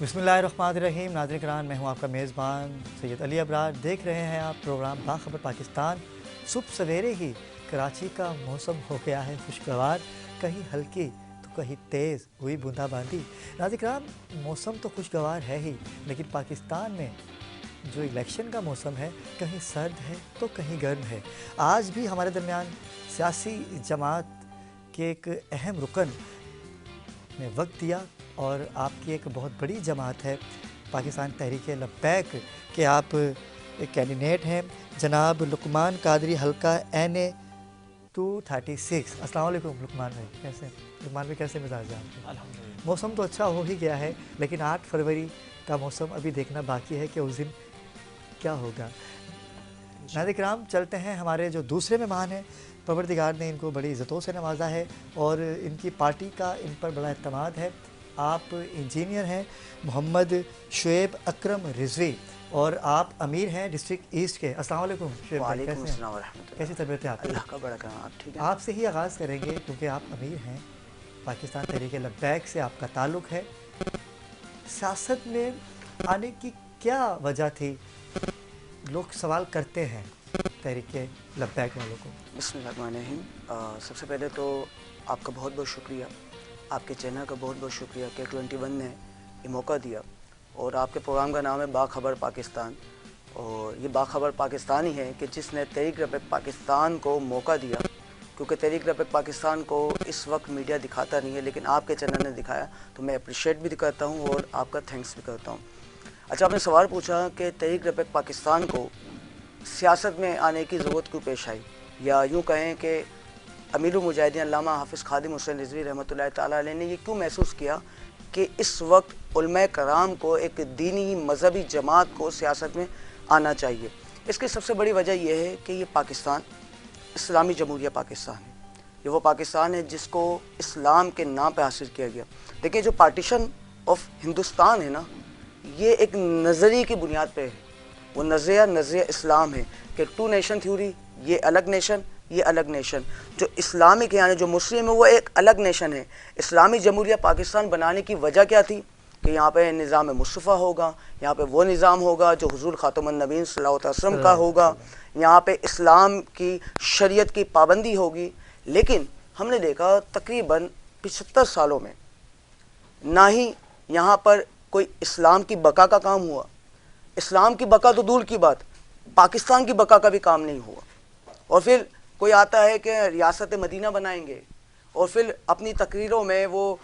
बिस्मिल्लाहिर्रहमानिर्रहीम। नाज़रीन किराम, मैं हूं आपका मेज़बान सैयद अली अबरार। देख रहे हैं आप प्रोग्राम बाखबर पाकिस्तान। सुबह सवेरे ही कराची का मौसम हो गया है खुशगवार, कहीं हल्की तो कहीं तेज़ हुई बूंदाबांदी। नाज़रीन किराम, मौसम तो खुशगवार है ही, लेकिन पाकिस्तान में जो इलेक्शन का मौसम है कहीं सर्द है तो कहीं गर्म है। आज भी हमारे दरमियान सियासी जमात के एक अहम रुकन ने वक्त दिया और आपकी एक बहुत बड़ी जमात है पाकिस्तान तहरीक लब्बैक के आप एक कैंडिडेट हैं जनाब लुकमान कादरी, हल्का NA 236। अस्सलाम वालेकुम लुकमान भाई, कैसे लुकमान भाई, कैसे मिजाज है आपके? अल्हम्दुलिल्लाह। मौसम तो अच्छा हो ही गया है, लेकिन 8 फरवरी का मौसम अभी देखना बाकी है कि उस दिन क्या होगा। नाज़रीन किराम, चलते हैं हमारे जो दूसरे मेहमान हैं। परवरदिगार ने इनको बड़ी इज़्ज़तों से नवाजा है और इनकी पार्टी का इन पर बड़ा एतमाद है। आप इंजीनियर हैं मोहम्मद शुएब अकरम रिजवी और आप अमीर हैं डिस्ट्रिक्ट ईस्ट के। अस्सलाम वालेकुम शुएब भाई, कैसे हैं? कैसी तबीयत है आपकी? अल्लाह का बड़ा करम, आप ठीक है? आपसे ही आगाज़ करेंगे क्योंकि आप अमीर हैं, पाकिस्तान तहरीक लब्बैक से आपका ताल्लुक़ है। सियासत में आने की क्या वजह थी? लोग सवाल करते हैं तहरीक लब्बैक वालों को। बिस्मिल्लाहिर्रहमानिर्रहीम। सबसे पहले तो आपका बहुत बहुत शुक्रिया, आपके चैनल का बहुत बहुत शुक्रिया कि 21 ने ये मौका दिया। और आपके प्रोग्राम का नाम है बाखबर पाकिस्तान, और ये बाखबर पाकिस्तान ही है कि जिसने तहरीक लब्बैक पाकिस्तान को मौका दिया, क्योंकि तहरीक लब्बैक पाकिस्तान को इस वक्त मीडिया दिखाता नहीं है, लेकिन आपके चैनल ने दिखाया, तो मैं अप्रिशिएट भी करता हूँ और आपका थैंक्स भी करता हूँ। अच्छा, आपने सवाल पूछा कि तहरीक लब्बैक पाकिस्तान को सियासत में आने की ज़रूरत क्यों पेश आई, या यूँ कहें कि अमीरुल मुजाहिदीन अल्लामा हाफ़िज़ ख़ादिम हुसैन रिज़वी रहमतुल्लाहि तआला अलैह ने ये क्यों महसूस किया कि इस वक्त उलमाए कराम को, एक दीनी मज़हबी जमात को सियासत में आना चाहिए। इसकी सबसे बड़ी वजह यह है कि ये पाकिस्तान इस्लामी जमहूरिया पाकिस्तान है। ये वो पाकिस्तान है जिसको इस्लाम के नाम पर हासिल किया गया। देखिए, जो पार्टीशन ऑफ हिंदुस्तान है ना, ये एक नज़रिए की बुनियाद पे है। वो नज़रिया इस्लाम है कि 2 नेशन थ्योरी, ये अलग नेशन, ये अलग नेशन। जो इस्लामिक यानी जो मुस्लिम है वो एक अलग नेशन है। इस्लामी जमहूरिया पाकिस्तान बनाने की वजह क्या थी कि यहाँ पे निज़ाम मुस्तफ़ा होगा, यहाँ पे वो निज़ाम होगा जो हुज़ूर ख़ातमुन नबीय्यीन सल्लल्लाहु अलैहि वसल्लम का होगा, यहाँ पे इस्लाम की शरीयत की पाबंदी होगी। लेकिन हमने देखा तकरीबन 75 सालों में ना ही यहाँ पर कोई इस्लाम की बका का काम हुआ, इस्लाम की बका तो दूर की बात, पाकिस्तान की बका का भी काम नहीं हुआ। और फिर कोई आता है कि रियासत मदीना बनाएंगे, और फिर अपनी तकरीरों में वो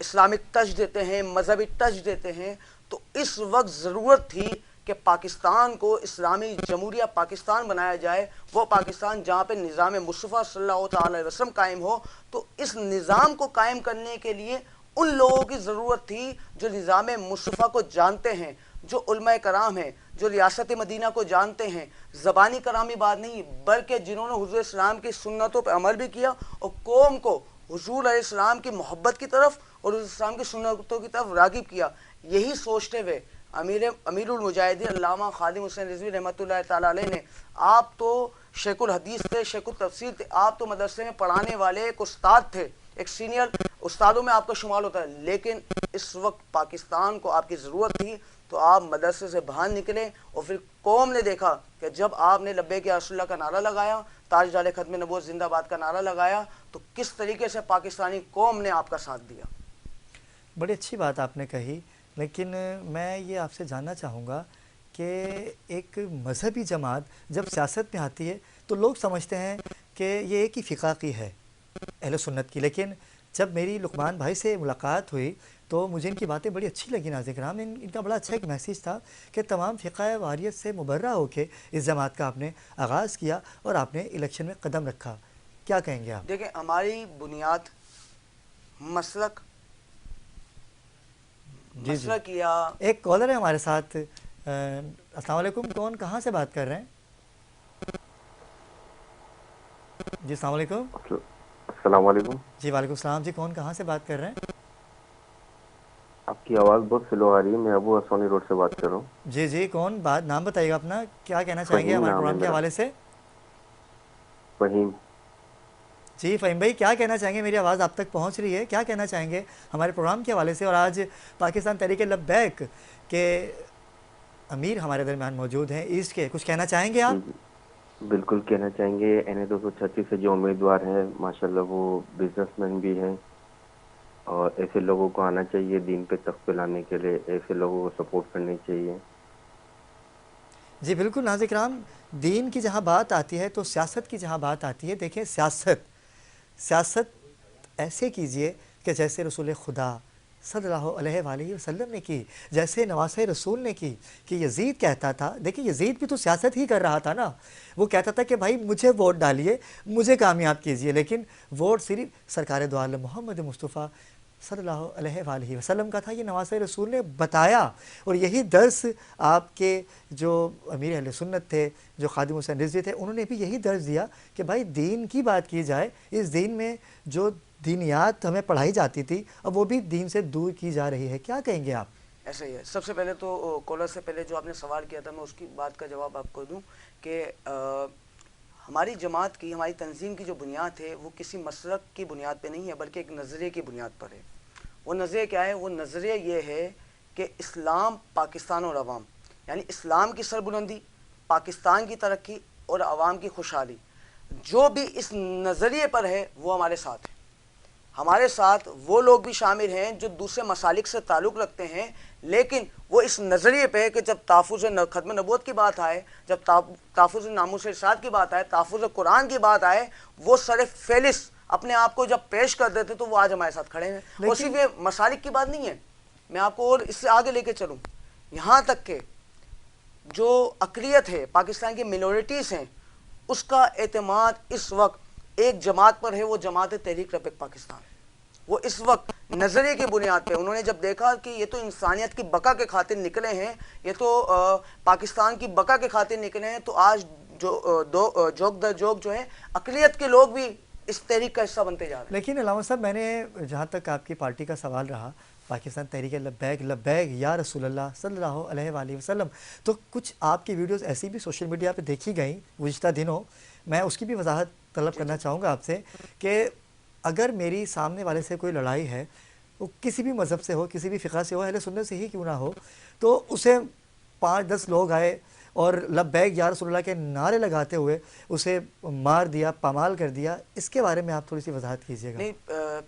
इस्लामिक टच देते हैं, मजहबी टच देते हैं। तो इस वक्त ज़रूरत थी कि पाकिस्तान को इस्लामी जमहूरिया पाकिस्तान बनाया जाए, वो पाकिस्तान जहाँ पे निज़ाम मुस्तफ़ा सल्लल्लाहु अलैहि वसल्लम कायम हो। तो इस निज़ाम को कायम करने के लिए उन लोगों की ज़रूरत थी जो निज़ाम मुस्तफ़ा को जानते हैं, जो उलमाए कराम हैं, जो रियासत मदीना को जानते हैं। ज़बानी करामी बात नहीं, बल्कि जिन्होंने हुज़ूर इस्लाम की सुन्नतों पर अमल भी किया और कौम को हुज़ूर अलैहिस्सलाम की मोहब्बत की तरफ और हुज़ूर इस्लाम की सुन्नतों की तरफ राग़िब किया। यही सोचते हुए अमीरुल मुजाहिदीन अल्लामा ख़ादिम हुसैन रिज़वी रहमतुल्लाहि तआला अलैह ने, आप तो शेखुल हदीस थे, शेखुल तफसीर थे, आप तो मदरसे में पढ़ाने वाले एक उस्ताद थे, एक सीनियर उस्तादों में आपका शुमार होता है। लेकिन इस वक्त पाकिस्तान को आपकी ज़रूरत थी, तो आप मदरसे से बाहर निकले। और फिर कौम ने देखा कि जब आपने लब्बैक या रसूलल्लाह का नारा लगाया, ताजदार खत्म नबूवत जिंदाबाद का नारा लगाया, तो किस तरीके से पाकिस्तानी कौम ने आपका साथ दिया। बड़ी अच्छी बात आपने कही, लेकिन मैं ये आपसे जानना चाहूँगा कि एक मज़हबी जमात जब सियासत में आती है तो लोग समझते हैं कि ये एक ही फ़िक़ा की है, अहले सुन्नत की। लेकिन जब मेरी लुकमान भाई से मुलाकात हुई तो मुझे इनकी बातें बड़ी अच्छी लगी। नाज़रीन किराम, इनका बड़ा अच्छा एक मैसेज था कि तमाम फ़िक़ा वारियत से मुबर्रा होकर इस जमात का आपने आगाज़ किया और आपने इलेक्शन में कदम रखा। क्या कहेंगे आप? देखिए, हमारी बुनियाद मसलक किया। एक कॉलर है हमारे साथ। अस्सलाम वालेकुम, कौन कहाँ से बात कर रहे हैं? जी अस्सलाम वालेकुम। अस्सलाम वालेकुम। जी वालेकुम सलाम। जी कौन कहाँ से बात कर रहे हैं? आपकी आवाज़ बहुत स्लो आ रही है। मैं अबू हसौनी रोड से बात कर रहा हूँ। जी जी, कौन बात, नाम बताइएगा अपना, क्या कहना चाहेंगे फ़हीम हमारे नाम है प्रोग्राम के मेरा। हवाले से? फ़हीम। جی فہیم بھائی کیا کہنا چاہیں گے؟ میری آواز آپ تک پہنچ رہی ہے، کیا کہنا چاہیں گے ہمارے پروگرام کے حوالے سے؟ اور آج پاکستان تحریک لبیک کے امیر ہمارے درمیان موجود ہیں ایسٹ کے، کچھ کہنا چاہیں گے آپ؟ بالکل کہنا چاہیں گے، NA 236 سے جو امیدوار ہیں ماشاءاللہ وہ بزنس مین بھی ہیں، اور ایسے لوگوں کو آنا چاہیے دین پہ تخت پہ لانے کے لیے، ایسے لوگوں کو سپورٹ کرنی چاہیے۔ جی بالکل ناظرین کرام، دین کی جہاں بات آتی ہے تو سیاست کی جہاں بات آتی ہے، دیکھیں سیاست ایسے کیجئے کہ جیسے رسول خدا صلی اللہ علیہ وآلہ وسلم نے کی، جیسے نواسۂ رسول نے کی، کہ یزید کہتا تھا، دیکھیں یزید بھی تو سیاست ہی کر رہا تھا نا، وہ کہتا تھا کہ بھائی مجھے ووٹ ڈالیے، مجھے کامیاب کیجئے، لیکن ووٹ صرف سرکار دو عالم محمد مصطفیٰ صلی اللہ علیہ وآلہ وسلم کا تھا۔ یہ نواسۂ رسول نے بتایا، اور یہی درس آپ کے جو امیر اہل سنت تھے، جو خادم حسین رضوی تھے، انہوں نے بھی یہی درس دیا کہ بھائی دین کی بات کی جائے، اس دین میں جو دینیات ہمیں پڑھائی جاتی تھی اب وہ بھی دین سے دور کی جا رہی ہے۔ کیا کہیں گے آپ؟ ایسا ہی ہے۔ سب سے پہلے تو کالر سے پہلے جو آپ نے سوال کیا تھا میں اس کی بات کا جواب آپ کو دوں کہ ہماری جماعت کی، ہماری تنظیم کی جو بنیاد ہے وہ کسی مسلک کی بنیاد پہ نہیں ہے بلکہ ایک نظریے کی بنیاد پر ہے۔ وہ نظریہ کیا ہے؟ وہ نظریہ یہ ہے کہ اسلام، پاکستان اور عوام، یعنی اسلام کی سربلندی، پاکستان کی ترقی اور عوام کی خوشحالی، جو بھی اس نظریے پر ہے وہ ہمارے ساتھ ہے۔ ہمارے ساتھ وہ لوگ بھی شامل ہیں جو دوسرے مسالک سے تعلق رکھتے ہیں، لیکن وہ اس نظریے پہ کہ جب تحفظ ختم نبوت کی بات آئے، جب تحفظ ناموس ارشاد کی بات آئے، تحفظ قرآن کی بات آئے، وہ سر فہرست اپنے آپ کو جب پیش کر دیتے تو وہ آج ہمارے ساتھ کھڑے ہیں۔ اور صرف یہ مسالک کی بات نہیں ہے، میں آپ کو اور اس سے آگے لے کے چلوں، یہاں تک کہ جو اقلیت ہے، پاکستان کی مینورٹیز ہیں، اس کا اعتماد اس وقت ایک جماعت پر ہے، وہ جماعت تحریک لبیک پاکستان۔ وہ اس وقت نظریے کی بنیاد پہ انہوں نے جب دیکھا کہ یہ تو انسانیت کی بقا کے خاطر نکلے ہیں، یہ تو پاکستان کی بقا کے خاطر نکلے ہیں، تو آج جو جوک در جوک جو ہے اقلیت کے لوگ بھی اس تحریک کا حصہ بنتے جا رہے ہیں۔ لیکن علامہ صاحب، میں نے جہاں تک آپ کی پارٹی کا سوال رہا، پاکستان تحریک لبیک لبیک یا رسول اللہ صلی اللہ علیہ وآلہ وسلم، تو کچھ آپ کی ویڈیوز ایسی بھی سوشل میڈیا پہ دیکھی گئیں گزشتہ دنوں، میں اس کی بھی وضاحت طلب کرنا چاہوں گا آپ سے کہ اگر میری سامنے والے سے کوئی لڑائی ہے، وہ کسی بھی مذہب سے ہو، کسی بھی فقہ سے ہو، اہل سنت سے ہی کیوں نہ ہو، تو اسے 5-10 لوگ آئے اور لبیک یا رسول اللہ کے نعرے لگاتے ہوئے اسے مار دیا، پامال کر دیا، اس کے بارے میں آپ تھوڑی سی وضاحت کیجیے گا۔ نہیں،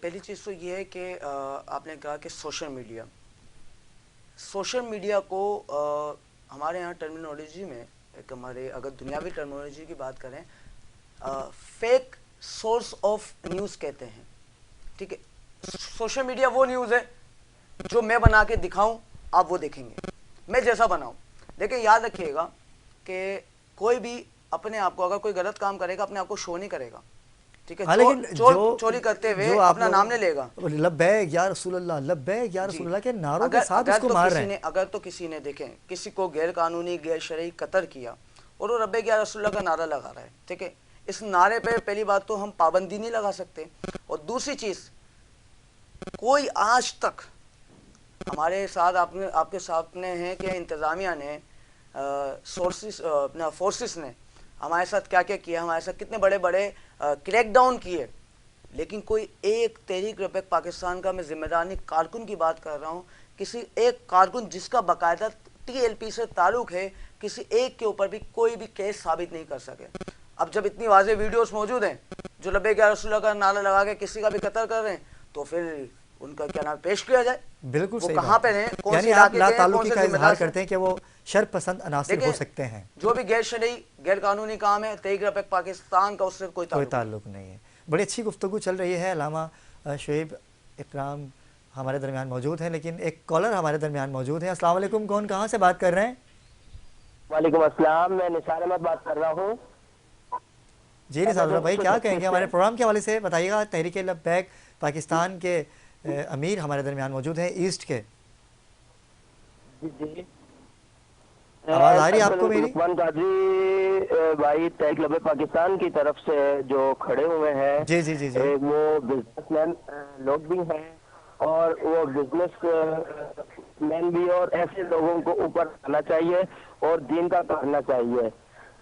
پہلی چیز تو یہ ہے کہ آپ نے کہا کہ سوشل میڈیا کو ہمارے یہاں ٹرمینالوجی میں ایک ہمارے اگر دنیاوی ٹرمینالوجی کی بات کریں، فیک سورس آف نیوز کہتے ہیں، ٹھیک ہے۔ سوشل میڈیا وہ نیوز ہے جو میں بنا کے دکھاؤں آپ وہ دیکھیں گے، میں جیسا بناؤں۔ لیکن یاد رکھیے گا کہ کوئی بھی اپنے آپ کو اگر کوئی غلط کام کرے گا اپنے آپ کو شو نہیں کرے گا، ٹھیک ہے، چوری کرتے ہوئے اپنا نام نہیں لے گا، لبیک یا رسول اللہ، لبیک یا رسول اللہ کے نعروں کے ساتھ اس کو مار رہے ہیں۔ اگر تو کسی نے دیکھیں کسی کو غیر قانونی غیر شرعی قتل کیا اور وہ لبیک یا رسول اللہ کا نعرہ لگا رہا ہے، ٹھیک ہے، اس نعرے پہ پہلی بات تو ہم پابندی نہیں لگا سکتے، اور دوسری چیز کوئی آج تک ہمارے ساتھ آپ کے سامنے ہیں کہ انتظامیہ نے فورسز نے ہمارے ساتھ کیا کیا کیا، ہمارے ساتھ کتنے بڑے بڑے کریک ڈاؤن کیے، لیکن کوئی ایک تحریک لبیک پاکستان کا، میں ذمہ دار نہیں، کارکن کی بات کر رہا ہوں، کسی ایک کارکن جس کا باقاعدہ TLP سے تعلق ہے، کسی ایک کے اوپر بھی کوئی بھی کیس ثابت نہیں کر سکے۔ اب جب اتنی واضح ویڈیوز موجود ہیں جو لبیک یا رسول اللہ کا نعرہ لگا کے کسی کا بھی قتل کر رہے ہیں، تو پھر ان کا کیا نام پیش کیا جائے، بالکل وہ صحیح کہاں پہ ہیں، کون سی یعنی آپ علاقے لا کے ہیں، تعلقی کون کا سے ذمہ اظہار دار کرتے ہیں کہ وہ شر پسند عناصر ہو سکتے ہیں۔ جو بھی غیر شرعی غیر قانونی کام ہے تحریک لبیک پاکستان کا اس سے کوئی تعلق نہیں ہے۔ بڑی اچھی گفتگو چل رہی ہے، علامہ شعیب اکرام ہمارے درمیان موجود ہیں، لیکن ایک کالر ہمارے درمیان موجود ہیں۔ السلام علیکم، کون کہاں سے بات کر رہے ہیں؟ وعلیکم السلام، میں نثار احمد بات کر رہا ہوں۔ جی نثار احمد بھائی، کیا کہیں گے ہمارے پروگرام کے حوالے سے؟ بتائیے گا، تحریک لبیک پاکستان کے امیر ہمارے درمیان موجود ہیں ایسٹ کے۔ جی آواز آ رہی ہے آپ کو میری؟ عثمان قادری بھائی تحریک لبیک پاکستان کی طرف سے جو کھڑے ہوئے ہیں، جی جی جی جی، وہ بزنس مین لوگ بھی ہیں، اور وہ بزنس مین بھی، اور ایسے لوگوں کو اوپر آنا چاہیے اور دین کا کرنا چاہیے،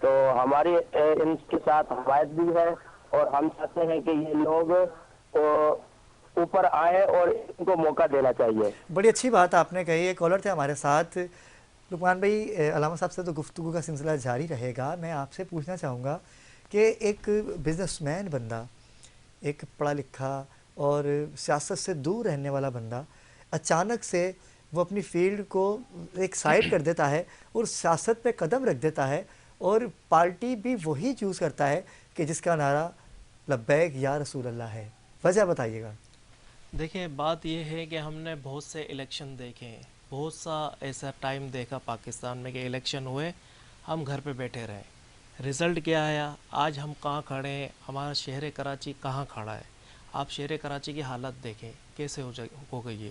تو ہماری ان کے ساتھ حمایت بھی ہے، اور ہم چاہتے ہیں کہ یہ لوگ اوپر آئے اور ان کو موقع دینا چاہیے. بڑی اچھی بات آپ نے کہی. ایک کالر تھے ہمارے ساتھ. لقمان بھائی، علامہ صاحب سے تو گفتگو کا سلسلہ جاری رہے گا. میں آپ سے پوچھنا چاہوں گا کہ ایک بزنس مین بندہ، ایک پڑھا لکھا اور سیاست سے دور رہنے والا بندہ، اچانک سے وہ اپنی فیلڈ کو ایک سائڈ کر دیتا ہے اور سیاست پہ قدم رکھ دیتا ہے، اور پارٹی بھی وہی چوز کرتا ہے کہ جس کا نعرہ لبیک یا رسول اللہ ہے. وجہ بتائیے گا. دیکھیں، بات یہ ہے کہ ہم نے بہت سے الیکشن دیکھے ہیں، بہت سا ایسا ٹائم دیکھا پاکستان میں کہ الیکشن ہوئے، ہم گھر پہ بیٹھے رہے. رزلٹ کیا آیا؟ آج ہم کہاں کھڑے ہیں، ہمارا شہر کراچی کہاں کھڑا ہے. آپ شہر کراچی کی حالت دیکھیں کیسے ہو گئی ہے.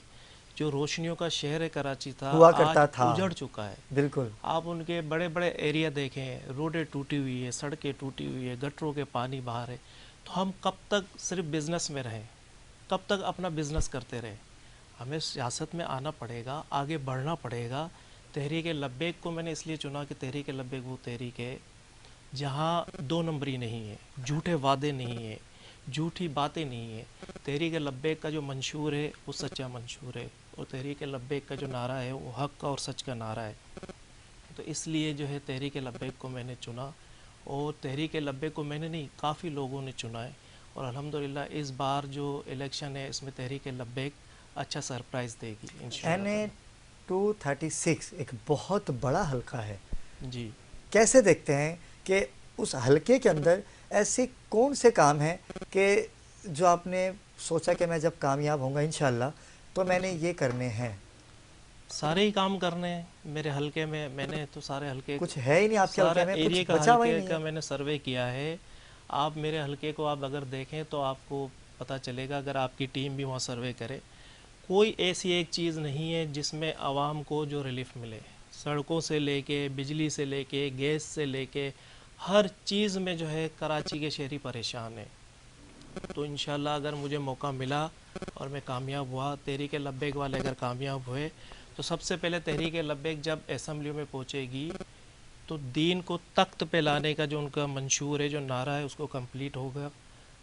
جو روشنیوں کا شہر کراچی تھا ہوا آج کرتا تھا. اجڑ چکا ہے. بالکل. آپ ان کے بڑے بڑے ایریا دیکھیں، روڈیں ٹوٹی ہوئی ہے، سڑکیں ٹوٹی ہوئی ہے، گٹروں کے پانی باہر ہے. تو ہم کب تک صرف بزنس میں رہیں، کب تک اپنا بزنس کرتے رہے؟ ہمیں سیاست میں آنا پڑے گا، آگے بڑھنا پڑے گا. تحریک لبیک کو میں نے اس لیے چنا کہ تحریک لبیک وہ تحریک ہے جہاں دو نمبری نہیں ہے، جھوٹے وعدے نہیں ہیں، جھوٹی باتیں نہیں ہیں. تحریک لبیک کا جو منشور ہے وہ سچا منشور ہے، اور تحریک لبیک کا جو نعرہ ہے وہ حق کا اور سچ کا نعرہ ہے. تو اس لیے جو ہے تحریک لبیک کو میں نے چنا، اور تحریک لبیک کو میں نے نہیں، کافی لوگوں نے چنا ہے. اور الحمدللہ اس بار جو الیکشن ہے اس میں تحریک لبیک اچھا سرپرائز دے گی انشاءاللہ. این 236 ایک بہت بڑا حلقہ ہے. جی، کیسے دیکھتے ہیں کہ اس حلقے کے اندر ایسے کون سے کام ہیں کہ جو آپ نے سوچا کہ میں جب کامیاب ہوں گا انشاءاللہ تو میں نے یہ کرنے ہیں؟ سارے ہی کام کرنے ہیں میرے حلقے میں. میں نے تو سارے حلقے، کچھ ہے ہی نہیں آپ کے سارے حلقے میں، ایریا کچھ کا بچا ہوا ہی حلقے نہیں کا ہے. میں نے سروے کیا ہے. آپ میرے حلقے کو آپ اگر دیکھیں تو آپ کو پتہ چلے گا، اگر آپ کی ٹیم بھی وہاں سروے کرے، کوئی ایسی ایک چیز نہیں ہے جس میں عوام کو جو ریلیف ملے. سڑکوں سے لے کے، بجلی سے لے کے، گیس سے لے کے، ہر چیز میں جو ہے کراچی کے شہری پریشان ہیں. تو انشاءاللہ اگر مجھے موقع ملا اور میں کامیاب ہوا، تحریک لبیک والے اگر کامیاب ہوئے، تو سب سے پہلے تحریک لبیک جب اسمبلیوں میں پہنچے گی تو دین کو تخت پہ لانے کا جو ان کا منشور ہے، جو نعرہ ہے، اس کو کمپلیٹ ہوگا.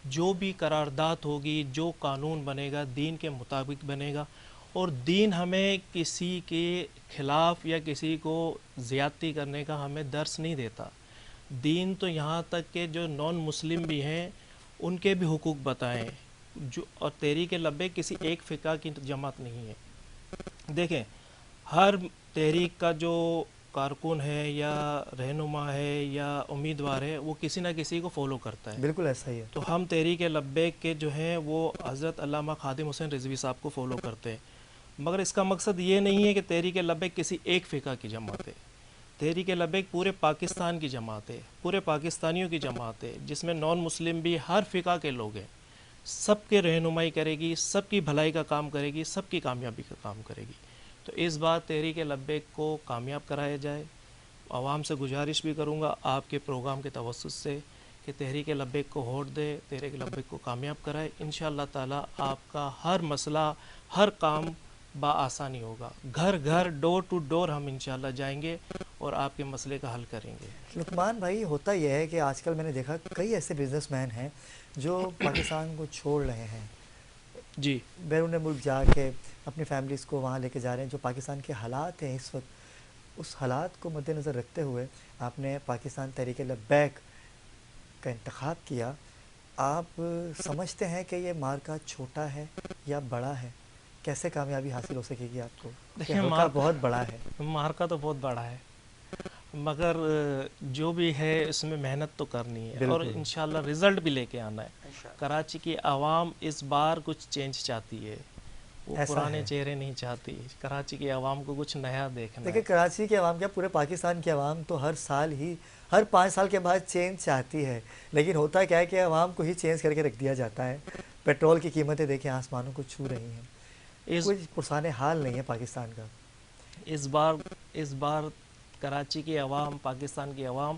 جو بھی قرارداد ہوگی، جو قانون بنے گا دین کے مطابق بنے گا. اور دین ہمیں کسی کے خلاف یا کسی کو زیادتی کرنے کا ہمیں درس نہیں دیتا. دین تو یہاں تک کہ جو نان مسلم بھی ہیں ان کے بھی حقوق بتائیں. اور تحریک لبیک کسی ایک فقہ کی جماعت نہیں ہے. دیکھیں، ہر تحریک کا جو کارکن ہے یا رہنما ہے یا امیدوار ہے وہ کسی نہ کسی کو فالو کرتا ہے. بالکل ایسا ہی ہے. تو ہم تحریک لبیک کے جو ہیں وہ حضرت علامہ خادم حسین رضوی صاحب کو فالو کرتے ہیں. مگر اس کا مقصد یہ نہیں ہے کہ تحریک لبیک کسی ایک فقہ کی جماعت ہے. تحریک لبیک پورے پاکستان کی جماعت ہے، پورے پاکستانیوں کی جماعت ہے، جس میں نان مسلم بھی ہر فقہ کے لوگ ہیں. سب کے رہنمائی کرے گی، سب کی بھلائی کا کام کرے گی، سب کی کامیابی کا کام کرے گی. تو اس بار تحریک لبیک کو کامیاب کرایا جائے. عوام سے گزارش بھی کروں گا آپ کے پروگرام کے توسط سے کہ تحریک لبیک کو ووٹ دے، تحریک لبیک کو کامیاب کرائے. انشاءاللہ تعالی آپ کا ہر مسئلہ، ہر کام بآسانی ہوگا. گھر گھر، ڈور ٹو ڈور ہم انشاءاللہ جائیں گے اور آپ کے مسئلے کا حل کریں گے. لقمان بھائی، ہوتا یہ ہے کہ آج کل میں نے دیکھا کئی ایسے بزنس مین ہیں جو پاکستان کو چھوڑ رہے ہیں، جی، بیرون ملک جا کے اپنی فیملیز کو وہاں لے کے جا رہے ہیں. جو پاکستان کے حالات ہیں اس وقت، اس حالات کو مد نظر رکھتے ہوئے آپ نے پاکستان تحریک لبیک کا انتخاب کیا. آپ سمجھتے ہیں کہ یہ مارکا چھوٹا ہے یا بڑا ہے؟ کیسے کامیابی حاصل ہو سکے گی آپ کو؟ کہ حلقہ بہت بڑا ہے. مارکا تو بہت بڑا ہے، مگر جو بھی ہے اس میں محنت تو کرنی ہے اور انشاءاللہ رزلٹ بھی لے کے آنا ہے. کراچی کی عوام اس بار کچھ چینج چاہتی ہے، وہ پرانے چہرے نہیں چاہتی. کراچی کی عوام کو کچھ نیا دیکھنا ہے. دیکھیں، کراچی کی عوام کیا، پورے پاکستان کی عوام تو ہر سال ہی، ہر 5 سال کے بعد چینج چاہتی ہے. لیکن ہوتا کیا ہے کہ عوام کو ہی چینج کر کے رکھ دیا جاتا ہے. پیٹرول کی قیمتیں دیکھیں آسمانوں کو چھو رہی ہیں. کوئی پرسان حال نہیں ہے پاکستان کا. اس بار کراچی کی عوام، پاکستان کی عوام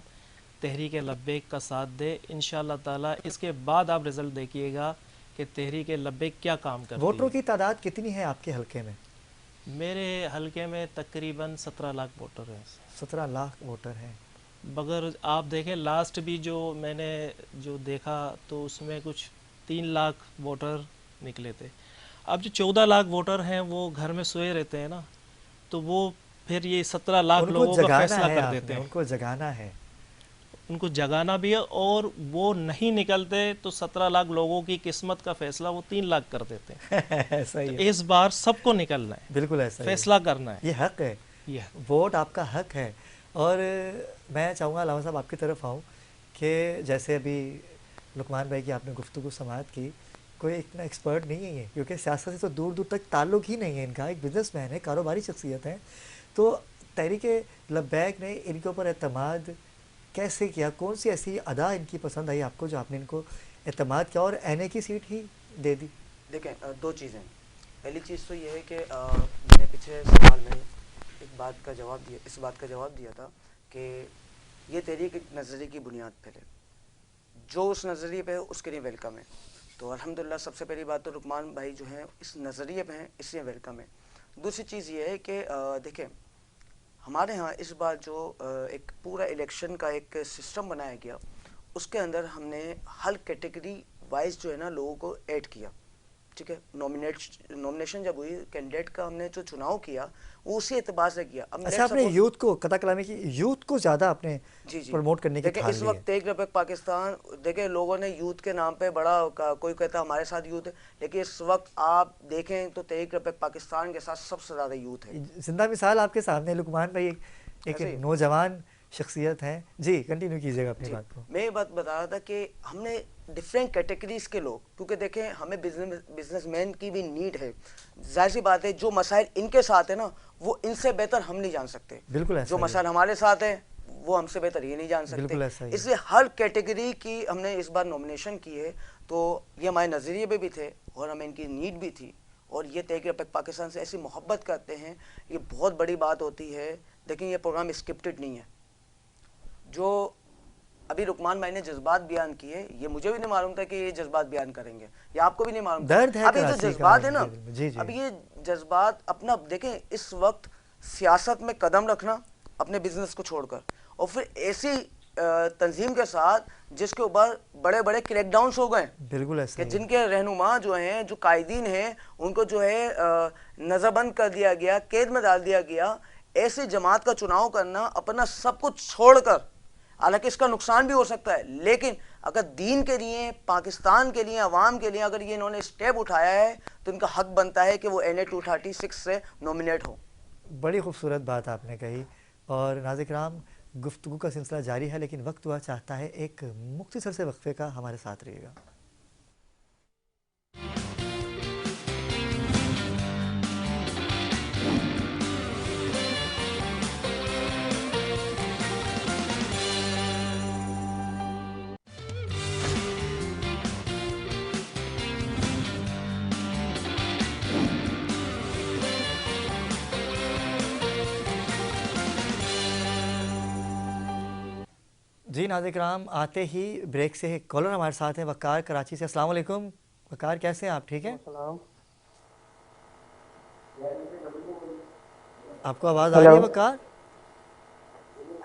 تحریک لبیک کا ساتھ دے انشاءاللہ تعالی. اس کے بعد آپ رزلٹ دیکھیے گا کہ تحریک لبیک کیا کام کرتی ہے. ووٹروں کی تعداد کتنی ہے آپ کے حلقے میں؟ میرے حلقے میں تقریباً 17 لاکھ ووٹر ہیں. 17 لاکھ ووٹر ہیں. मगर आप देखें लास्ट भी जो मैंने जो देखा तो उसमें कुछ 3 लाख वोटर निकले थे। अब जो 14 लाख वोटर हैं वो घर में सोए रहते हैं ना, तो वो फिर ये 17 लाख उनको लोगों का जगाना फैसला है कर आपने, देते हैं। उनको जगाना है। उनको जगाना भी है, और वो नहीं निकलते तो 17 लाख लोगों की किस्मत का फैसला वो 3 लाख कर देते हैं। ऐसा ही तो है, इस बार सबको निकलना है, बिल्कुल ऐसा ही है। फैसला करना है। ये हक है, ये वोट आपका हक है। और मैं चाहूँगा अलामा साहब आपकी तरफ आऊँ कि जैसे अभी लुकमान भाई की आपने गुफ्तगू समाअत की, कोई इतना एक्सपर्ट नहीं है ये, क्योंकि सियासत से तो दूर दूर तक ताल्लुक़ ही नहीं है इनका। एक बिजनेसमैन है, कारोबारी शख्सियत है। तो तहरीक लब्बैक ने इनके ऊपर एतमाद कैसे किया? कौन सी ऐसी अदा इनकी पसंद आई आपको जो आपने इनको एतमाद किया और एनए की सीट ही दे दी? देखें, दो चीज़ें। पहली चीज़ तो ये है कि मैंने पिछले सवाल में इस बात का जवाब दिया था कि ये तहरीक एक नज़रिए की बुनियाद पर है, जो उस नज़रिए पे है उसके लिए वेलकम है। तो अल्हम्दुलिल्लाह सबसे पहली बात तो रुकमान भाई जो हैं इस नज़रिए पे हैं, इसलिए वेलकम है। दूसरी चीज़ ये है कि देखें, हमारे यहाँ इस बार जो एक पूरा इलेक्शन का एक सिस्टम बनाया गया, उसके अंदर हमने हर कैटेगरी वाइज जो है ना लोगों को ऐड किया, ठीक है। नॉमिनेशन जब हुई, कैंडिडेट का हमने जो चुनाव किया वो उसी एतबार से किया। अब अच्छा, आपने यूथ को, कथा कलामी की यूथ को ज़्यादा आपने जी प्रमोट करने की देखिए, ठान इस ली है। वक्त तहरीक लब्बैक पाकिस्तान, देखिए लोगों ने यूथ के नाम पे बड़ा कोई कहता है हमारे साथ यूथ है, लेकिन इस वक्त आप देखें तो तहरीक लब्बैक पाकिस्तान के साथ सबसे ज़्यादा यूथ है। जिंदा मिसाल आपके सामने लुकमान भाई एक ऐसे ही। नौजवान शख्सियत हैं। जी, कंटिन्यू कीजिएगा अपनी बात को। मैं ये बात बता रहा था कि हमने डिफरेंट कैटेगरीज के लोग, क्योंकि देखें हमें बिजनेसमैन की भी नीड है। जाहिर सी बात है, जो मसाइल इनके साथ है ना वो इनसे बेहतर हम नहीं जान सकते। बिल्कुल ऐसा जो ही है। मसाइल हमारे साथ है वो हमसे बेहतर ये नहीं जान बिल्कुल ऐसा ही सकते। है। इसलिए हर कैटेगरी की हमने इस बार नॉमिनेशन की है। तो ये हमारे नज़रिए पे भी थे और हमें इनकी नीड भी थी, और ये तहरीक लब्बैक पाकिस्तान से ऐसी मोहब्बत करते हैं, ये बहुत बड़ी बात होती है। लेकिन ये प्रोग्राम स्क्रिप्टेड नहीं है। जो अभी रुकमान भाई ने जज्बात बयान किए, ये मुझे भी नहीं मालूम था कि ये जज्बात बयान करेंगे, ये आपको भी नहीं मालूम था। दर्द है अब ये जो कराची का जज्बात है ना, जी जी। अब ये जज्बात अपना देखें, इस वक्त सियासत में कदम रखना अपने बिजनेस को छोड़कर, और फिर ऐसी तंजीम के साथ जिसके ऊपर बड़े बड़े क्रैकडाउन्स हो गए, बिल्कुल ऐसा कि ही है। जिनके रहनुमा जो हैं, जो कायदीन हैं, उनको जो है नज़रबंद कर दिया गया, कैद में डाल दिया गया। ऐसी जमात का चुनाव करना अपना सब कुछ छोड़कर, हालांकि इसका नुकसान भी हो सकता है, लेकिन अगर दीन के लिए, पाकिस्तान के लिए, अवाम के लिए अगर ये इन्होंने स्टेप उठाया है तो इनका हक बनता है कि वो NA 236 से नॉमिनेट हो। बड़ी खूबसूरत बात आपने कही। और नाज़िर-ए-किराम, गुफ्तगू का सिलसिला जारी है, लेकिन वक्त हुआ चाहता है एक मुख्तसर से वक्फे का। हमारे साथ रहिएगा। जी नाज़िर-ए-किराम, आते ही ब्रेक से एक कॉलर हमारे साथ हैं, वक़ार कराची से। अस्सलाम वालेकुम वक़ार, कैसे हैं आप? ठीक हैं? आपको आवाज़ आ रही है वक़ार?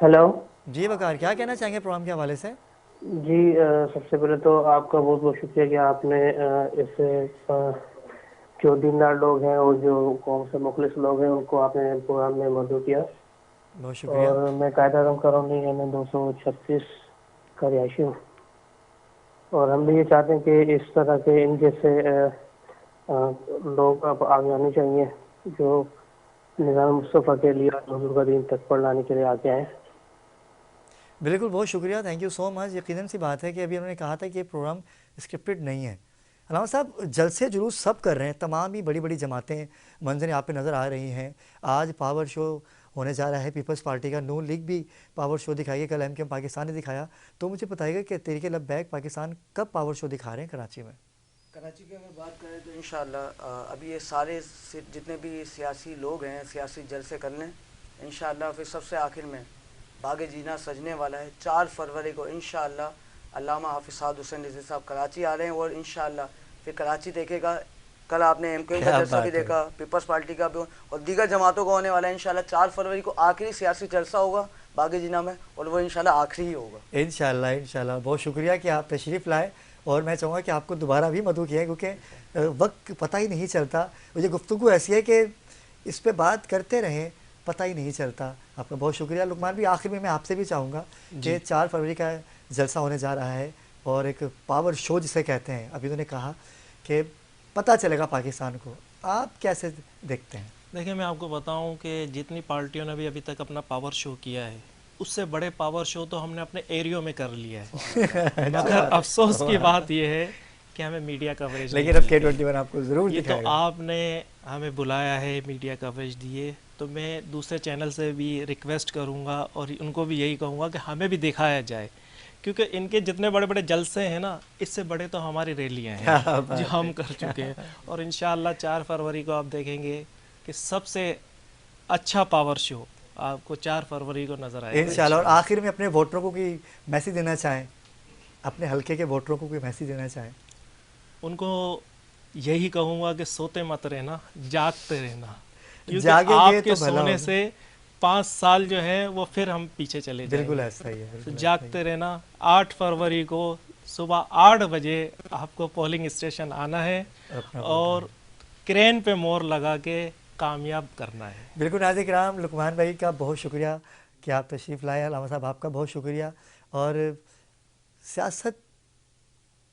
हेलो जी वक़ार, क्या कहना चाहेंगे प्रोग्राम के हवाले से? जी, सबसे पहले तो आपका बहुत बहुत शुक्रिया कि आपने इस जो दीनदार लोग हैं और जो कौम से मुखलिस लोग हैं उनको आपने प्रोग्राम में मदद किया। बहुत शुक्रिया। और मैं कायदा आज़म कॉलोनी NA 236 का रिहायशी हूँ, और हम भी ये चाहते हैं कि इस तरह के इन जैसे लोग अब आगे आने चाहिए जो निज़ाम मुस्तफ़ा के लिए हुज़ूर का दीन तक पर लाने के लिए आगे आए। बिल्कुल, बहुत शुक्रिया, थैंक यू सो मच। यकीनन सी बात है कि अभी उन्होंने कहा था कि ये प्रोग्राम स्क्रिप्टेड नहीं है। अलामा साहब, जलसे जुलूस सब कर रहे हैं, तमाम ही बड़ी बड़ी जमातें मंजर आप पे नज़र आ रही हैं। आज पावर शो होने जा रहा है पीपल्स पार्टी का, नून लीग भी पावर शो दिखाएगी, कल MKM पाकिस्तान ने दिखाया। तो मुझे बताइएगा कि तहरीक लब्बैक पाकिस्तान कब पावर शो दिखा रहे हैं कराची में? कराची की अगर बात करें तो इंशाअल्लाह अभी ये सारे जितने भी सियासी लोग हैं, सियासी जलसे कर लें इंशाअल्लाह। फिर सबसे आखिर में बाग जीना सजने वाला है। 4 फरवरी को इंशाअल्लाह अल्लामा हाफिज़ साद हुसैन रिज़वी साहब कराची आ रहे हैं, और इंशाअल्लाह फिर कराची देखेगा। कल आपने MKM का जलसा भी देखा, पीपल्स पार्टी का भी, और दीगर जमातों का होने वाला है इंशाअल्लाह। 4 फरवरी को आखिरी सियासी जलसा होगा बागी जिना में, और वो इंशाल्लाह आखिरी ही होगा। इंशाल्लाह इंशाल्लाह। बहुत शुक्रिया कि आप तशरीफ़ लाए, और मैं चाहूँगा कि आपको दोबारा भी मदऊ किया, क्योंकि वक्त पता ही नहीं चलता। और ये गुफ्तगू ऐसी है कि इस पे बात करते रहें, पता ही नहीं चलता। आपका बहुत शुक्रिया। लुकमान भी, आखिर में मैं आपसे भी चाहूँगा कि 4 फरवरी का जलसा होने जा रहा है, और एक पावर शो जिसे कहते हैं, अभी उन्होंने कहा कि पता चलेगा पाकिस्तान को, आप कैसे देखते हैं? देखिए, मैं आपको बताऊं कि जितनी पार्टियों ने भी अभी तक अपना पावर शो किया है, उससे बड़े पावर शो तो हमने अपने एरियो में कर लिया है। मगर अफसोस की बात यह है कि हमें मीडिया कवरेज लेकिन अब K21 आपको ज़रूर ये तो दिखाएगा। आपने हमें बुलाया है, मीडिया कवरेज दिए, तो मैं दूसरे चैनल से भी रिक्वेस्ट करूंगा और उनको भी यही कहूंगा कि हमें भी दिखाया जाए, क्योंकि इनके जितने बड़े बड़े जलसे हैं ना, इससे बड़े तो हमारी रैलियां हैं जो हम कर चुके हैं। और इंशाअल्लाह 4 फरवरी को आप देखेंगे कि सबसे अच्छा पावर शो आपको 4 फरवरी को नज़र आएगा इंशाल्लाह। और आखिर में अपने वोटरों को कोई मैसेज देना चाहें, अपने हल्के के वोटरों को कोई मैसेज देना चाहें? उनको यही कहूँगा कि सोते मत रहना, जागते रहना, क्योंकि जागेंगे आपके तो भला सोने होगा। से 5 साल जो है वो फिर हम पीछे चले जाएंगे। बिल्कुल ऐसा ही है, तो बिल्कुल ऐसा ही जागते रहना। 8 फरवरी को सुबह 8 बजे आपको पोलिंग स्टेशन आना है अपना वोट और क्रेन पे मोहर लगा के कामयाब करना है। है। बिल्कुल नाज़रीन किराम, लुकमान भाई का बहुत शुक्रिया कि आप तशरीफ़ लाए। अलामा साहब, आपका बहुत शुक्रिया। और सियासत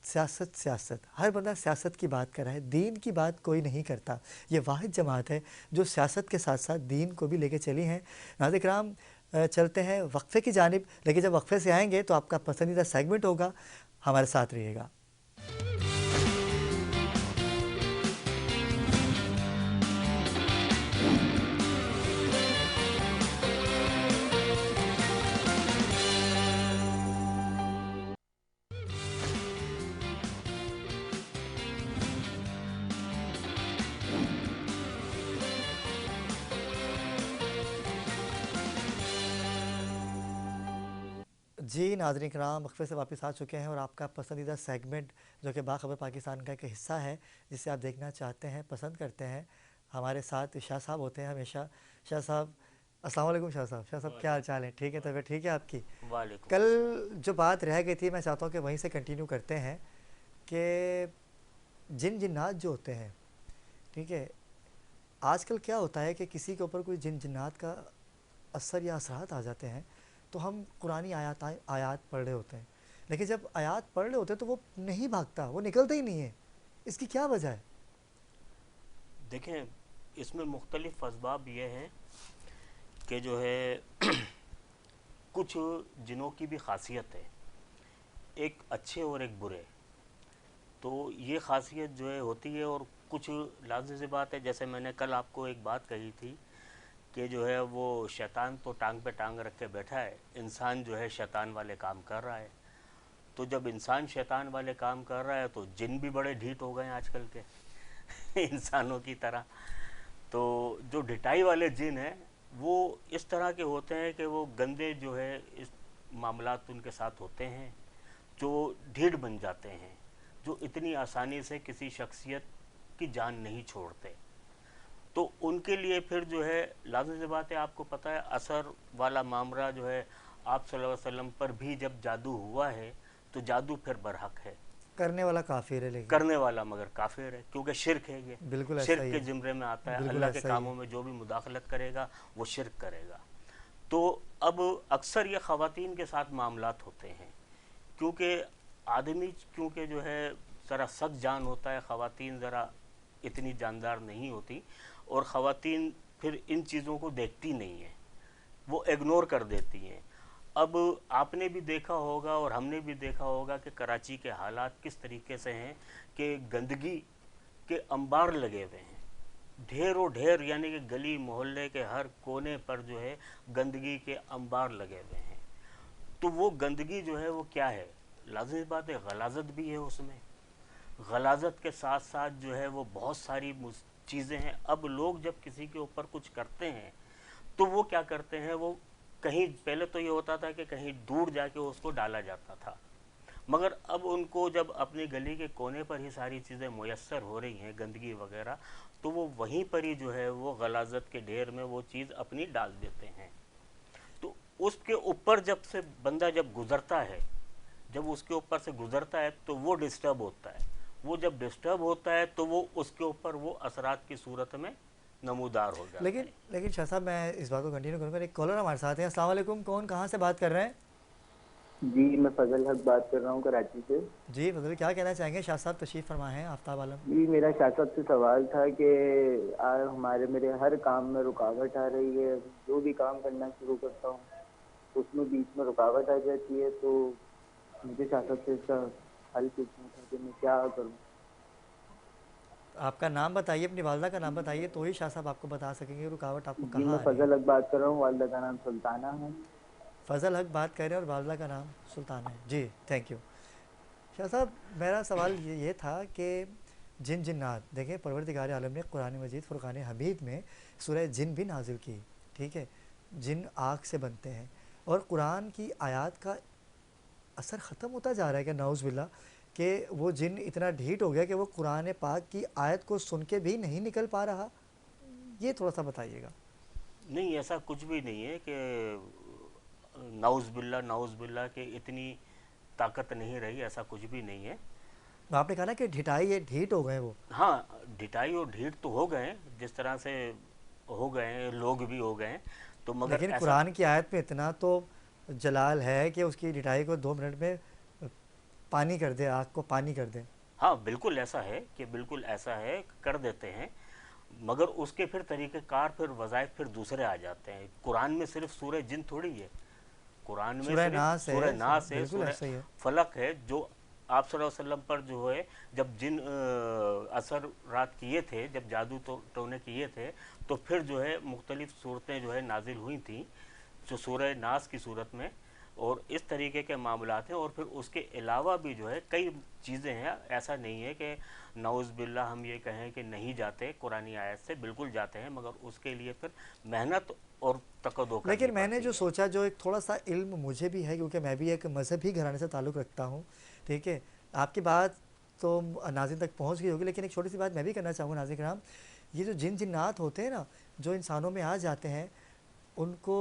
सियासत सियासत, हर बंदा सियासत की बात कर रहा है, दीन की बात कोई नहीं करता। ये वाहिद जमात है जो सियासत के साथ साथ दीन को भी लेके चली हैं। नाज़रीन किराम, चलते हैं वक्फे की जानिब, लेकिन जब वक्फे से आएंगे तो आपका पसंदीदा सेगमेंट होगा, हमारे साथ रहिएगा। जी नाज़रीन कराम, वक्फे से वापस आ चुके हैं और आपका पसंदीदा सेगमेंट जो कि बाखबर पाकिस्तान का एक हिस्सा है, जिसे आप देखना चाहते हैं, पसंद करते हैं, हमारे साथ शाह साहब होते हैं हमेशा। शाह साहब, अस्सलाम वालेकुम। शाह साहब क्या हाल चाल है? ठीक है, तबीयत ठीक है आपकी? वालेकुम। कल जो बात रह गई थी, मैं चाहता हूँ कि वहीं से कंटिन्यू करते हैं कि जिन जिन्नात जो होते हैं, ठीक है, आजकल क्या होता है कि किसी के ऊपर कोई जिन जिन्नात का असर या असरात आ जाते हैं, तो हम कुरानी आयात पढ़ रहे होते हैं, लेकिन जब आयात पढ़ रहे होते हैं तो वो नहीं भागता, वो निकलता ही नहीं है। इसकी क्या वजह है? देखें, इसमें मुख्तलिफ असबाब ये हैं कि जो है कुछ जिनों की भी खासियत है, एक अच्छे और एक बुरे। तो ये खासियत जो है होती है, और कुछ लाज़िम सी बात है, जैसे मैंने कल आपको एक बात कही थी कि जो है वो शैतान तो टांग पे टांग रख के बैठा है, इंसान जो है शैतान वाले काम कर रहा है। तो जब इंसान शैतान वाले काम कर रहा है तो जिन भी बड़े ढीठ हो गए आजकल के इंसानों की तरह। तो जो ढिठाई वाले जिन हैं वो इस तरह के होते हैं कि वो गंदे जो है इस मामलात उनके साथ होते हैं, जो ढीठ बन जाते हैं, जो इतनी आसानी से किसी शख्सियत की जान नहीं छोड़ते। तो उनके लिए फिर जो है लाज़िम सी बात है, आपको पता है असर वाला मामला जो है आप सल्लल्लाहु अलैहि वसल्लम पर भी जब जादू हुआ है तो जादू फिर बरहक है, करने वाला काफिर है, लेकिन करने वाला मगर काफिर है, क्योंकि शिरक है ये। बिल्कुल ऐसा शिरक ही के है। जिम्रे में आता है, बिल्कुल अल्लाह के ऐसा ही कामों है। में जो भी मुदाखलत करेगा वो शिरक करेगा। तो अब अक्सर ये ख़वातीन के साथ मामलात होते हैं, क्योंकि आदमी क्योंकि जो है ज़रा सख्त जान होता है, ख़वातीन ज़रा इतनी जानदार नहीं होती, और ख़वातीन फिर इन चीज़ों को देखती नहीं है, वो इग्नोर कर देती हैं। अब आपने भी देखा होगा और हमने भी देखा होगा कि कराची के हालात किस तरीके से हैं कि गंदगी के अंबार लगे हुए हैं, ढेरों ढेर, यानी कि गली मोहल्ले के हर कोने पर जो है गंदगी के अंबार लगे हुए हैं। तो वो गंदगी जो है वो क्या है, लाज़िम बात है गलाजत भी है उसमें, गलाजत के साथ साथ जो है वो बहुत सारी चीज़ें हैं। अब लोग जब किसी के ऊपर कुछ करते हैं तो वो क्या करते हैं, वो कहीं पहले तो ये होता था कि कहीं दूर जाके उसको डाला जाता था, मगर अब उनको जब अपनी गली के कोने पर ही सारी चीज़ें मुयस्सर हो रही हैं, गंदगी वगैरह, तो वो वहीं पर ही जो है वो गलाजत के ढेर में वो चीज़ अपनी डाल देते हैं। तो उसके ऊपर जब बंदा गुजरता है, जब उसके ऊपर से गुजरता है तो वो डिस्टर्ब होता है। वो जब डिस्टर्ब होता है तो वो उसके ऊपर वो असरात की सूरत में नमूदार हो जाता है। लेकिन शाह साहब, मैं इस बात को कंटिन्यू करूँगा। एक कॉलर हमारे साथ हैं। अस्सलाम वालेकुम, कौन कहाँ से बात कर रहे हैं? जी, मैं फजल हक बात कर रहा हूँ कराची से। जी फजल, क्या कहना चाहेंगे? शाह साहब तशरीफ़ फरमा हैं, आफ्ताब आलम। जी, मेरा शाह साहब से सवाल था कि मेरे हर काम में रुकावट आ रही है। जो भी काम करना शुरू करता हूँ उसमें बीच में रुकावट आ जाती है, तो मुझे शाह साहब से इसका हल पूछना था कि मैं क्या करूँ। आपका नाम बताइए, अपनी वालदा का नाम बताइए, तो ही शाह साहब आपको बता सकेंगे रुकावट आपको जी, कहाँ मैं आ रही है। फजल हक बात कर रहा हूँ, वालदा का नाम सुल्ताना है। फ़ज़ल हक बात कर रहे हैं और वालदा का नाम सुल्ताना है। जी, थैंक यू। शाह साहब, मेरा सवाल ये था कि जिन जिन्नात, देखें परवरदिगार आलम ने कुरान मजीद फ़ुरक़ान हमीद में सूरह जिन भी नाजिल की, ठीक है। जिन आग से बनते हैं और कुरान की आयत का असर ख़त्म होता जा रहा है कि नाउज़ बिल्लाह, कि वो जिन इतना ढीठ हो गया कि वो कुरान पाक की आयत को सुन के भी नहीं निकल पा रहा। ये थोड़ा सा बताइएगा। नहीं, ऐसा कुछ भी नहीं है कि नाउज़ बिल्ला के इतनी ताकत नहीं रही, ऐसा कुछ भी नहीं है। आपने कहा ना कि ढिठाई है, ढीठ हो गए वो। हाँ, ढिठाई और ढीठ तो हो गए हैं, जिस तरह से हो गए हैं, लोग भी हो गए हैं, तो मगर लेकिन ऐसा कुरान की आयत में इतना तो जलाल है कि उसकी ढिठाई को 2 मिनट में पानी कर दे, आग को पानी कर दे। हाँ, बिल्कुल ऐसा है कि बिल्कुल ऐसा है, कर देते हैं, मगर उसके फिर तरीक़ेकार, फिर वज़ाइफ फिर दूसरे आ जाते हैं। कुरान में सिर्फ सूरह जिन थोड़ी है, कुरान में सूरह सिर्फ नास है, सूरह नास है, बिल्कुल सूरह ऐसा ही है। फलक है, जो आप सल्लल्लाहु अलैहि वसल्लम पर जो है जब जिन असर रात किए थे, जब जादू टोने किए थे, तो फिर जो है मुख्तलिफ सूरतें जो है नाजिल हुई थी, जो सूरह नास की सूरत में, और इस तरीके के मामलात हैं। और फिर उसके अलावा भी जो है कई चीज़ें हैं। ऐसा नहीं है कि नाउज़ बिल्लाह हम ये कहें कि नहीं जाते कुरानी आयत से, बिल्कुल जाते हैं, मगर उसके लिए फिर मेहनत और तकद्दो करनी लेकिन मैंने पड़ती जो है। सोचा, जो एक थोड़ा सा इल्म मुझे भी है, क्योंकि मैं भी एक मज़हबी घराने से ताल्लुक़ रखता हूँ, ठीक है। आपकी बात तो नाज़रीन तक पहुँच गई होगी, लेकिन एक छोटी सी बात मैं भी करना चाहूँगा। नाज़रीन कराम, ये जो जिन जिन्नात होते हैं ना, जो इंसानों में आ जाते हैं, उनको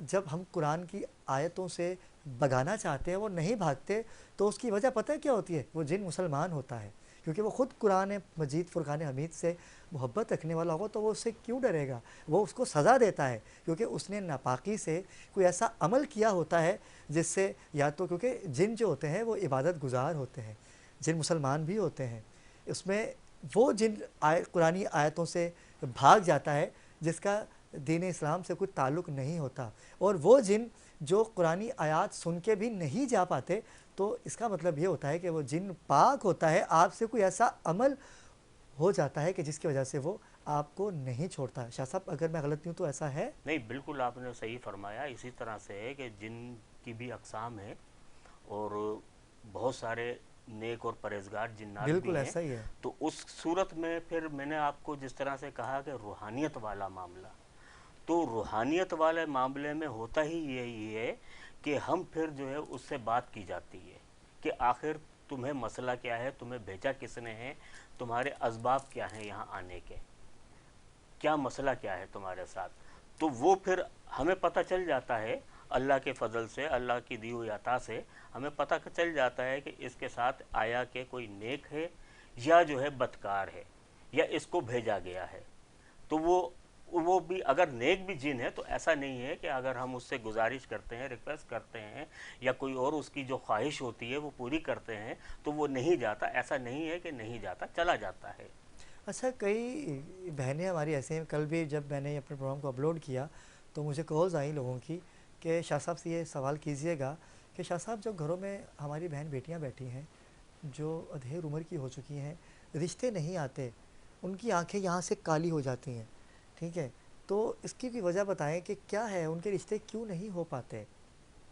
जब हम कुरान की आयतों से भगाना चाहते हैं, वो नहीं भागते, तो उसकी वजह पता है क्या होती है? वो जिन मुसलमान होता है, क्योंकि वो ख़ुद कुरान मजीद फ़ुरक़ान हमीद से मोहब्बत रखने वाला होगा, तो वो उससे क्यों डरेगा? वो उसको सज़ा देता है, क्योंकि उसने नापाकी से कोई ऐसा अमल किया होता है जिससे, या तो क्योंकि जिन जो होते हैं वो इबादत गुजार होते हैं, जिन मुसलमान भी होते हैं, उसमें वो जिन कुरानी आयतों से भाग जाता है जिसका दीन इस्लाम से कोई ताल्लुक़ नहीं होता, और वो जिन जो कुरानी आयत सुन के भी नहीं जा पाते, तो इसका मतलब ये होता है कि वो जिन पाक होता है, आपसे कोई ऐसा अमल हो जाता है कि जिसकी वजह से वो आपको नहीं छोड़ता। शाह साहब, अगर मैं गलत नहीं हूँ तो ऐसा है? नहीं, बिल्कुल आपने सही फरमाया। इसी तरह से है कि जिन की भी अक़साम है, और बहुत सारे नेक और परहेज़गार जिन्नात भी बिल्कुल हैं। ऐसा ही है। तो उस सूरत में फिर मैंने आपको जिस तरह से कहा कि रूहानियत वाला मामला, तो रूहानियत वाले मामले में होता ही यही है कि हम फिर जो है उससे बात की जाती है कि आखिर तुम्हें मसला क्या है, तुम्हें भेजा किसने है, तुम्हारे असबाब क्या हैं यहाँ आने के, क्या मसला क्या है तुम्हारे साथ। तो वो फिर हमें पता चल जाता है, अल्लाह के फ़ज़ल से, अल्लाह की दी हुई अता से हमें पता चल जाता है कि इसके साथ आया कि कोई नेक है या जो है बदकार है, या इसको भेजा गया है। तो वो भी अगर नेक भी जिन है, तो ऐसा नहीं है कि अगर हम उससे गुजारिश करते हैं, रिक्वेस्ट करते हैं, या कोई और उसकी जो ख्वाहिश होती है वो पूरी करते हैं, तो वो नहीं जाता। ऐसा नहीं है कि नहीं जाता, चला जाता है। अच्छा, कई बहनें हमारी ऐसे हैं, कल भी जब मैंने अपने प्रोग्राम को अपलोड किया तो मुझे कॉल्स आई लोगों की कि शाह साहब से ये सवाल कीजिएगा कि शाह साहब, जो घरों में हमारी बहन बेटियां बैठी हैं, जो अधेड़ उम्र की हो चुकी हैं, रिश्ते नहीं आते, उनकी आंखें यहाँ से काली हो जाती हैं, ठीक है, तो इसकी भी वजह बताएं कि क्या है, उनके रिश्ते क्यों नहीं हो पाते?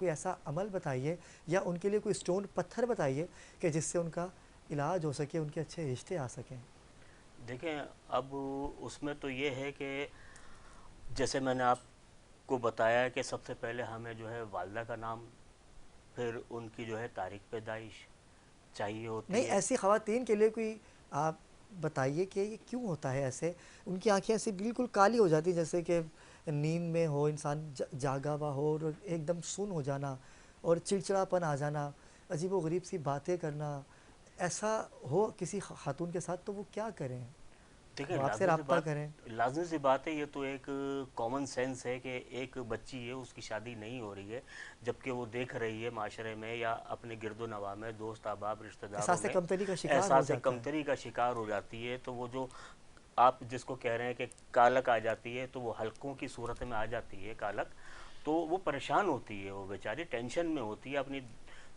कोई ऐसा अमल बताइए, या उनके लिए कोई स्टोन पत्थर बताइए कि जिससे उनका इलाज हो सके, उनके अच्छे रिश्ते आ सकें। देखें, अब उसमें तो ये है कि जैसे मैंने आपको बताया कि सबसे पहले हमें जो है वालदा का नाम, फिर उनकी जो है तारीख़ पैदाइश चाहिए होती नहीं, है। ऐसी ख़वातीन के लिए कोई आप बताइए कि ये क्यों होता है ऐसे, उनकी आंखें ऐसी बिल्कुल काली हो जाती हैं, जैसे कि नींद में हो, इंसान जागा हुआ हो और एकदम सुन हो जाना और चिड़चिड़ापन आ जाना, अजीबो-गरीब सी बातें करना, ऐसा हो किसी खातून के साथ तो वो क्या करें? देखिए वो आपसे रब्ता करें। लाजमी सी बात है, ये तो एक कॉमन सेंस है कि एक बच्ची है, उसकी शादी नहीं हो रही है, जबकि वो देख रही है माशरे में या अपने गिरदो नवा में दोस्त अहबाब रिश्तेदारों एहसास में कमतरी का शिकार हो एहसास जाता है। कमतरी का शिकार हो जाती है। तो वो जो आप जिसको कह रहे हैं कि कालक आ जाती है, तो वो हल्कों की सूरत में आ जाती है कालक, तो वो परेशान होती है, वो बेचारी टेंशन में होती है, अपनी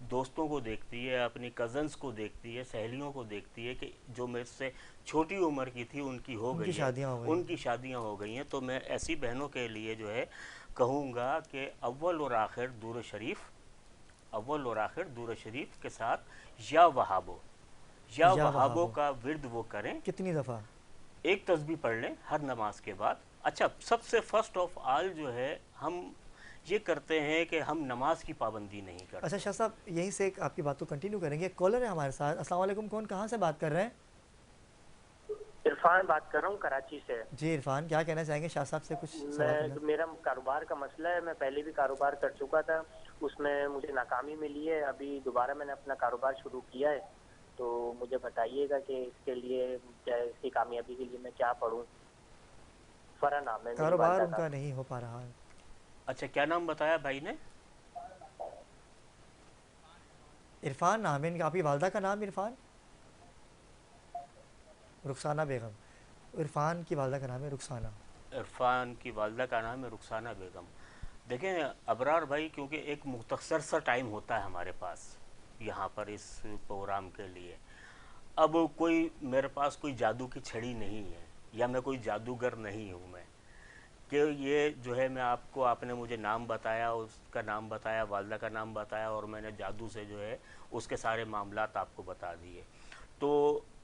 दोस्तों को देखती है, अपनी कज़न्स को देखती है, सहेलियों को देखती है कि जो मेरे से छोटी उम्र की थी उनकी हो उनकी गई है, शादियां हो गई। उनकी शादियां हो गई हैं। तो मैं ऐसी बहनों के लिए जो है कहूँगा कि अव्वल और आखिर दूर शरीफ, अव्वल और आखिर दूर शरीफ के साथ या वहाबो का विर्द वो करें। कितनी दफ़ा? एक तस्बीह पढ़ लें हर नमाज के बाद। अच्छा, सबसे फर्स्ट ऑफ ऑल जो है हम ये करते हैं कि हम नमाज की पाबंदी नहीं करते। अच्छा शाह साहब, यहीं से एक आपकी बात को कंटिन्यू करेंगे। कॉलर है हमारे साथ। अस्सलाम वालेकुम, कौन कहाँ से बात कर रहे हैं? इरफान बात कर रहा हूँ कराची से। जी इरफान, क्या कहना चाहेंगे शाह साहब से? कुछ सवाल करना? मेरा कारोबार का मसला है। मैं पहले भी कारोबार कर चुका था, उसमें मुझे नाकामी मिली है। अभी दोबारा मैंने अपना कारोबार शुरू किया है, तो मुझे बताइएगा कि इसके लिए क्या, इसकी कामयाबी के लिए मैं क्या पढ़ूँ? फरा नाम है। कारोबार उनका नहीं हो पा रहा है। अच्छा, क्या नाम बताया भाई ने? इरफान नाम है इनका। आपकी वालदा का नाम इरफान? रुखसाना बेगम। इरफान की वालदा का नाम है रुखसाना। इरफान की वालदा का नाम है रुखसाना बेगम। देखें अबरार भाई, क्योंकि एक मुख्तसर सा टाइम होता है हमारे पास यहाँ पर इस प्रोग्राम के लिए। अब कोई मेरे पास कोई जादू की छड़ी नहीं है, या मैं कोई जादूगर नहीं हूँ मैं कि ये जो है मैं आपको, आपने मुझे नाम बताया, उसका नाम बताया, वालदा का नाम बताया, और मैंने जादू से जो है उसके सारे मामलात आपको बता दिए। तो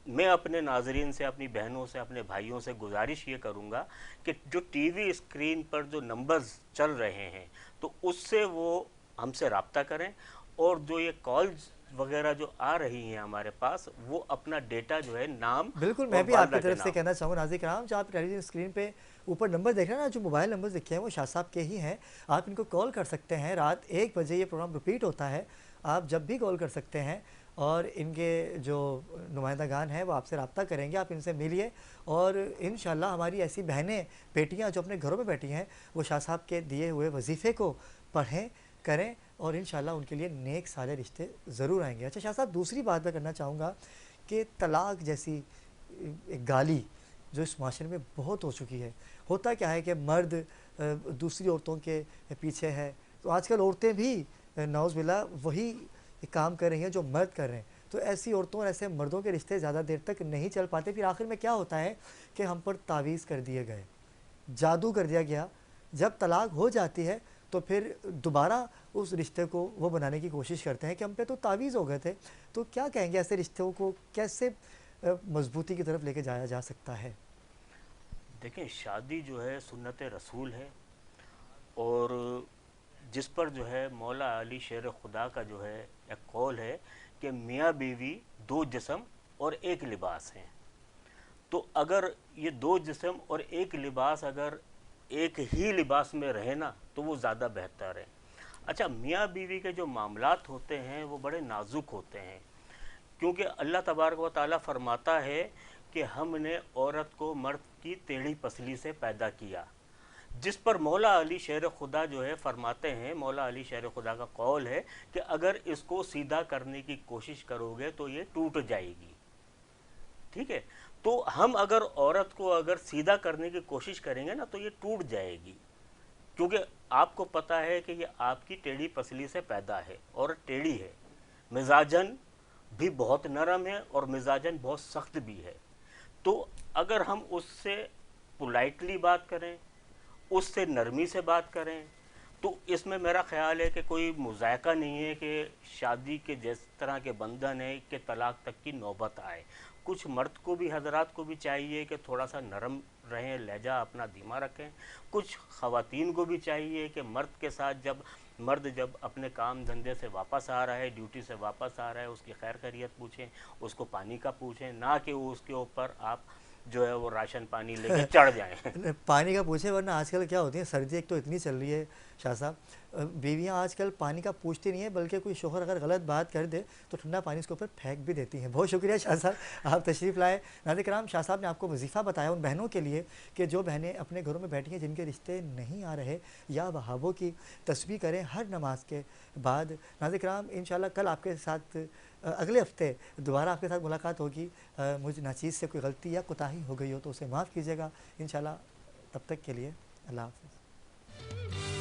मैं अपने नाजरीन से, अपनी बहनों से, अपने भाइयों से गुजारिश ये करूँगा कि जो टीवी स्क्रीन पर जो नंबर्स चल रहे हैं तो उससे वो हमसे रब्ता करें, और जो ये कॉल्स वगैरह जो आ रही हैं हमारे पास, वो अपना डेटा जो है नाम बिल्कुल मैं भी आपकी तरफ से कहना चाहूँगा नाज़रीन कराम, जो आप टेलीविजन स्क्रीन पे ऊपर नंबर देख रहे हैं ना, जो मोबाइल नंबर दिखे हैं वो शाह साहब के ही हैं। आप इनको कॉल कर सकते हैं। रात 1 बजे ये प्रोग्राम रिपीट होता है, आप जब भी कॉल कर सकते हैं और इनके जो नुमाइंदागान हैं वो आपसे रब्ता करेंगे। आप इनसे मिलिए और इंशाल्लाह हमारी ऐसी बहनें बेटियाँ जो अपने घरों में बैठी हैं वो शाह साहब के दिए हुए वजीफ़े को पढ़ें करें और इंशाल्लाह उनके लिए नेक सारे रिश्ते ज़रूर आएंगे। अच्छा शाह साहब, दूसरी बात मैं करना चाहूँगा कि तलाक जैसी एक गाली जो इस माशरे में बहुत हो चुकी है। होता क्या है कि मर्द दूसरी औरतों के पीछे है, तो आजकल औरतें भी नौज़ बिल्ला वही काम कर रही हैं जो मर्द कर रहे हैं। तो ऐसी औरतों और ऐसे मर्दों के रिश्ते ज़्यादा देर तक नहीं चल पाते। फिर आखिर में क्या होता है कि हम पर तावीज़ कर दिए गए, जादू कर दिया गया। जब तलाक हो जाती है तो फिर दोबारा उस रिश्ते को वो बनाने की कोशिश करते हैं कि हम पे तो तावीज़ हो गए थे। तो क्या कहेंगे, ऐसे रिश्तों को कैसे मजबूती की तरफ लेके जाया जा सकता है? देखिए, शादी जो है सुन्नत रसूल है, और जिस पर जो है मौला अली शेर खुदा का जो है एक कौल है कि मियाँ बीवी दो जिस्म और एक लिबास हैं। तो अगर ये दो जिस्म और एक लिबास अगर एक ही लिबास में रहे ना, तो वो ज़्यादा बेहतर है। अच्छा, मियाँ बीवी के जो मामलात होते हैं वो बड़े नाजुक होते हैं, क्योंकि अल्लाह तबारक व तआला फरमाता है कि हमने औरत को मर्द की टेढ़ी पसली से पैदा किया, जिस पर मौला अली शेर खुदा जो है फरमाते हैं, मौला अली शेर खुदा का कौल है कि अगर इसको सीधा करने की कोशिश करोगे तो ये टूट जाएगी। ठीक है, तो हम अगर औरत को अगर सीधा करने की कोशिश करेंगे ना तो ये टूट जाएगी, क्योंकि आपको पता है कि ये आपकी टेढ़ी पसली से पैदा है और टेढ़ी है, मिजाजन भी बहुत नरम है और मिजाजन बहुत सख्त भी है। तो अगर हम उससे पोलाइटली बात करें, उससे नरमी से बात करें, तो इसमें मेरा ख्याल है कि कोई मुज़ायका नहीं है कि शादी के जिस तरह के बंधन है कि तलाक तक की नौबत आए। कुछ मर्द को भी, हजरात को भी चाहिए कि थोड़ा सा नरम रहें, लहजा अपना धीमा रखें। कुछ ख़वातीन को भी चाहिए कि मर्द के साथ मर्द जब अपने काम धंधे से वापस आ रहा है, ड्यूटी से वापस आ रहा है, उसकी खैर खैरियत पूछें, उसको पानी का पूछें, ना कि उसके ऊपर आप जो है वो राशन पानी लेके चढ़ जाएं। पानी का पूछे, वरना आजकल क्या होती है, सर्दी एक तो इतनी चल रही है शाह साहब, बीवियाँ आजकल पानी का पूछती नहीं है, बल्कि कोई शोहर अगर गलत बात कर दे तो ठंडा पानी उसके ऊपर फेंक भी देती हैं। बहुत शुक्रिया शाह साहब, आप तशरीफ़ लाए। नाज़रीन किराम, शाह साहब ने आपको वजीफ़ा बताया उन बहनों के लिए कि जो बहनें अपने घरों में बैठी हैं, जिनके रिश्ते नहीं आ रहे, या वहाबों की तस्बीह करें हर नमाज के बाद। नाज़रीन किराम, इंशाल्लाह कल आपके साथ अगले हफ्ते दोबारा आपके साथ मुलाकात होगी। मुझ नाचीज़ से कोई गलती या कोताही हो गई हो तो उसे माफ़ कीजिएगा इंशाल्लाह। तब तक के लिए अल्लाह हाफ़िज़।